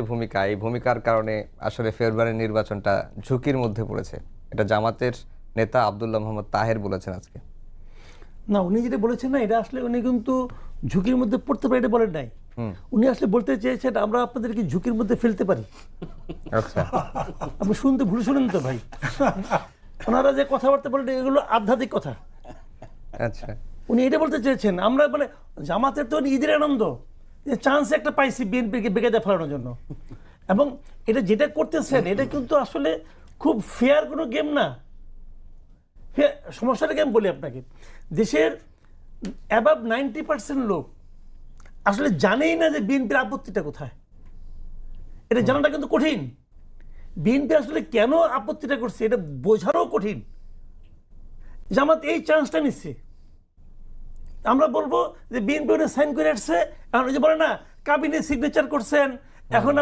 ভূমিকা এই ভূমিকার কারণে আসলে ফেব্রুয়ারির নির্বাচনটা ঝুঁকির মধ্যে পড়েছে, এটা জামাতের নেতা আব্দুল্লাহ মোহাম্মদ তাহের বলেছেন আজকে। না, উনি যেটা বলেছেন না, এটা আসলে উনি কিন্তু ঝুঁকির মধ্যে পড়তে পারে এটা বলেন নাই। উনি আসলে বলতে চেয়েছেন আমরা আপনাদেরকে ঝুঁকির মধ্যে ফেলতে পারি। আচ্ছা, আপনি শুনতে ভুল শুনেন তো ভাই। ওনারা যে কথাবার্তা বলেন এগুলো আধ্যাত্মিক কথা। আচ্ছা, উনি এটা বলতে চেয়েছেন আমরা মানে জামাতের তো ঈদের আনন্দ, যে চান্স একটা পাইছি বিএনপিকে বেকায়দা ফেলানোর জন্য। এবং এটা যেটা করতেছেন এটা কিন্তু আসলে খুব ফেয়ার কোনো গেম না। সমস্যাটা গেম বলি আপনাকে, দেশের অ্যাবাভ 90% লোক আসলে জানেই না যে বিএনপির আপত্তিটা কোথায়। এটা জানাটা কিন্তু কঠিন। বিএনপি আসলে কেন আপত্তিটা করছে এটা বোঝারও কঠিন। জামাত এই চান্সটা নিচ্ছে। আমরা বলবো যে বিএনপি সাইন করে আসছে, এখন যে বলে না ক্যাবিনেট সিগনেচার করছেন, এখন